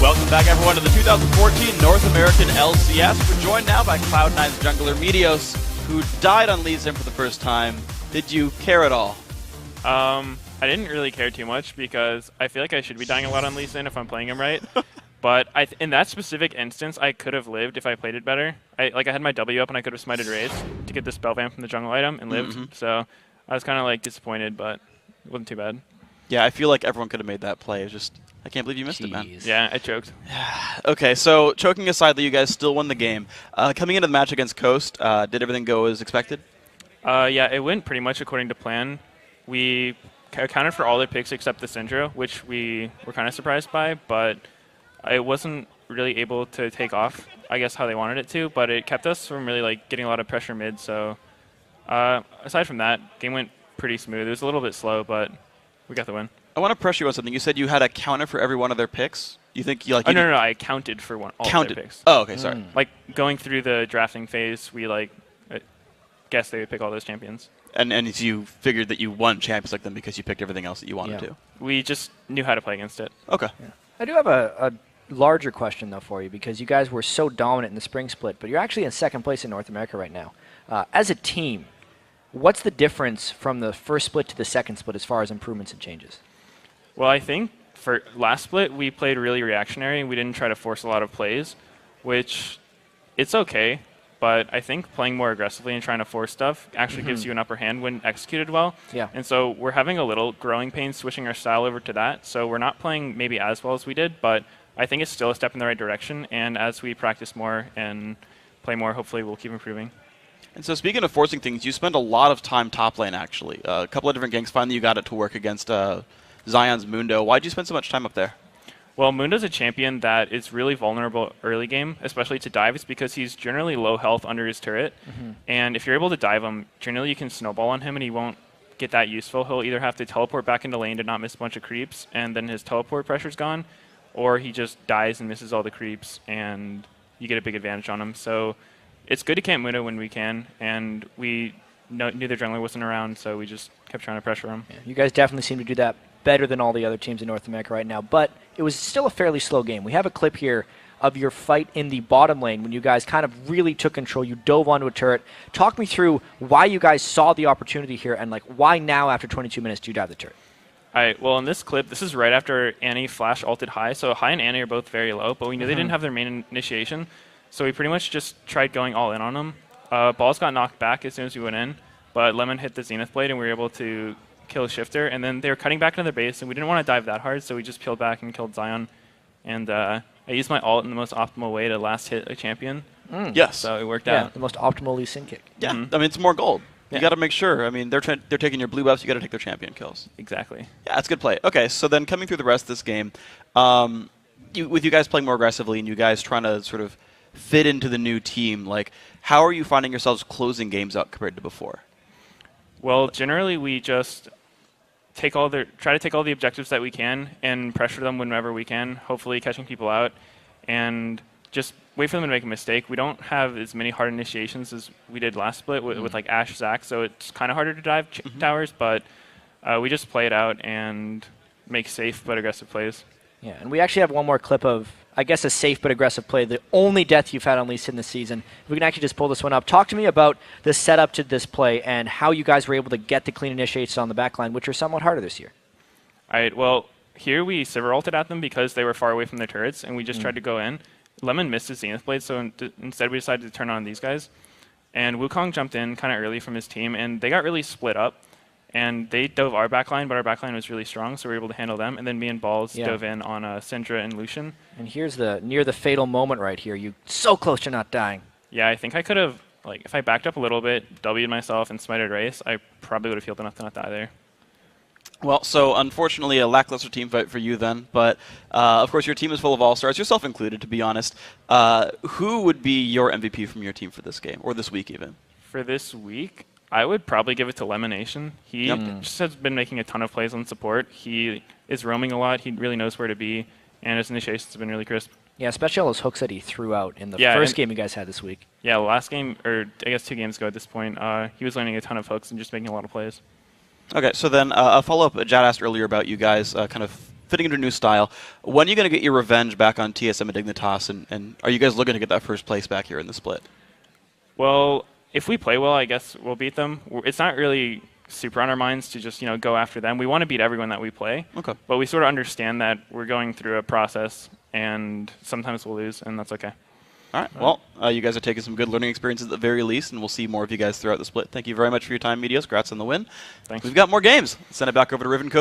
Welcome back, everyone, to the 2014 North American LCS. We're joined now by Cloud9's jungler Meteos, who died on Lee Sin for the first time. Did you care at all? I didn't really care too much because I feel like I should be dying a lot on Lee Sin if I'm playing him right. But in that specific instance, I could have lived if I played it better. I had my W up and I could have smited Raze to get the spell vamp from the jungle item and lived. So I was kind of like disappointed, but it wasn't too bad. Yeah, I feel like everyone could have made that play. It's just, I can't believe you missed it, man. Yeah, I choked. Okay, so choking aside that you guys still won the game. Coming into the match against Coast, did everything go as expected? Yeah, it went pretty much according to plan. We accounted for all their picks except the Syndra, which we were kind of surprised by, but it wasn't really able to take off, I guess, how they wanted it to, but it kept us from really getting a lot of pressure mid, so aside from that, game went pretty smooth. It was a little bit slow, but we got the win. I want to pressure you on something. You said you had a counter for every one of their picks? You think you no, I counted for all of their picks. Oh, okay, sorry. Going through the drafting phase, we guessed they would pick all those champions. And you figured that you won champions like them because you picked everything else that you wanted to? We just knew how to play against it. Okay. Yeah. I do have a larger question, though, for you, because you guys were so dominant in the spring split, but you're actually in second place in North America right now. As a team, what's the difference from the first split to the second split as far as improvements and changes? Well, I think for last split, we played really reactionary. We didn't try to force a lot of plays, which it's okay, but I think playing more aggressively and trying to force stuff actually gives you an upper hand when executed well. Yeah. And so we're having a little growing pain switching our style over to that. So we're not playing maybe as well as we did, but I think it's still a step in the right direction. And as we practice more and play more, hopefully we'll keep improving. And so speaking of forcing things, you spend a lot of time top lane, actually. A couple of different ganks. Finally, you got it to work against Zion's Mundo. Why did you spend so much time up there? Well, Mundo's a champion that is really vulnerable early game, especially to dives, because he's generally low health under his turret. And if you're able to dive him, generally you can snowball on him and he won't get that useful. He'll either have to teleport back into lane to not miss a bunch of creeps, and then his teleport pressure's gone, or he just dies and misses all the creeps, and you get a big advantage on him. So it's good to camp Mundo when we can, and we knew their jungler wasn't around, so we just kept trying to pressure him. Yeah, you guys definitely seem to do that better than all the other teams in North America right now, but it was still a fairly slow game. We have a clip here of your fight in the bottom lane when you guys kind of really took control. You dove onto a turret. Talk me through why you guys saw the opportunity here and why now after 22 minutes do you dive the turret? All right, well, in this clip, this is right after Annie flash ulted high, so High and Annie are both very low, but we knew they didn't have their main initiation, so we pretty much just tried going all in on them. Balls got knocked back as soon as we went in, but Lemon hit the Zenith Blade and we were able to kill Shifter, and then they were cutting back into their base, and we didn't want to dive that hard, so we just peeled back and killed Zion. And I used my ult in the most optimal way to last hit a champion. Yes. So it worked out. The most optimal Lee Sin kick. Yeah, I mean, it's more gold. You got to make sure. I mean, they're taking your blue buffs, you got to take their champion kills. Exactly. Yeah, that's a good play. Okay, so then coming through the rest of this game, with you guys playing more aggressively and you guys trying to sort of fit into the new team, how are you finding yourselves closing games out compared to before? Well, generally we just try to take all the objectives that we can and pressure them whenever we can, hopefully catching people out, and just wait for them to make a mistake. We don't have as many hard initiations as we did last split with Ashe, Zac, so it's kind of harder to dive towers, but we just play it out and make safe but aggressive plays. Yeah, and we actually have one more clip of, I guess, a safe but aggressive play, the only death you've had on Lee Sin this season. We can actually just pull this one up. Talk to me about the setup to this play and how you guys were able to get the clean initiates on the backline, which are somewhat harder this year. All right, well, here we Sivir ulted at them because they were far away from their turrets, and we just tried to go in. Lemon missed his Zenith Blade, so instead we decided to turn on these guys. And Wukong jumped in kind of early from his team, and they got really split up. And they dove our backline, but our backline was really strong, so we were able to handle them. And then me and Balls dove in on Syndra and Lucian. And here's the near the fatal moment right here. You so close to not dying. Yeah, I think I could have, if I backed up a little bit, W'd myself, and smited Race, I probably would have healed enough to not die there. Well, so unfortunately a lackluster team fight for you then, but of course your team is full of all-stars, yourself included, to be honest. Who would be your MVP from your team for this game, or this week even? For this week, I would probably give it to Lemonation. He just has been making a ton of plays on support. He is roaming a lot. He really knows where to be, and his initiations have been really crisp. Yeah, especially all those hooks that he threw out in the first game you guys had this week. Yeah, last game, or I guess 2 games ago at this point, he was landing a ton of hooks and just making a lot of plays. Okay, so then a follow-up, Jad asked earlier about you guys kind of fitting into a new style. When are you going to get your revenge back on TSM and Dignitas, and are you guys looking to get that first place back here in the split? Well, if we play well, I guess we'll beat them. It's not really super on our minds to just go after them. We want to beat everyone that we play. Okay. But we sort of understand that we're going through a process, and sometimes we'll lose, and that's okay. All right. Well, you guys are taking some good learning experiences at the very least, and we'll see more of you guys throughout the split. Thank you very much for your time, Meteos. Congrats on the win. Thanks. We've got more games. Send it back over to Riven Code.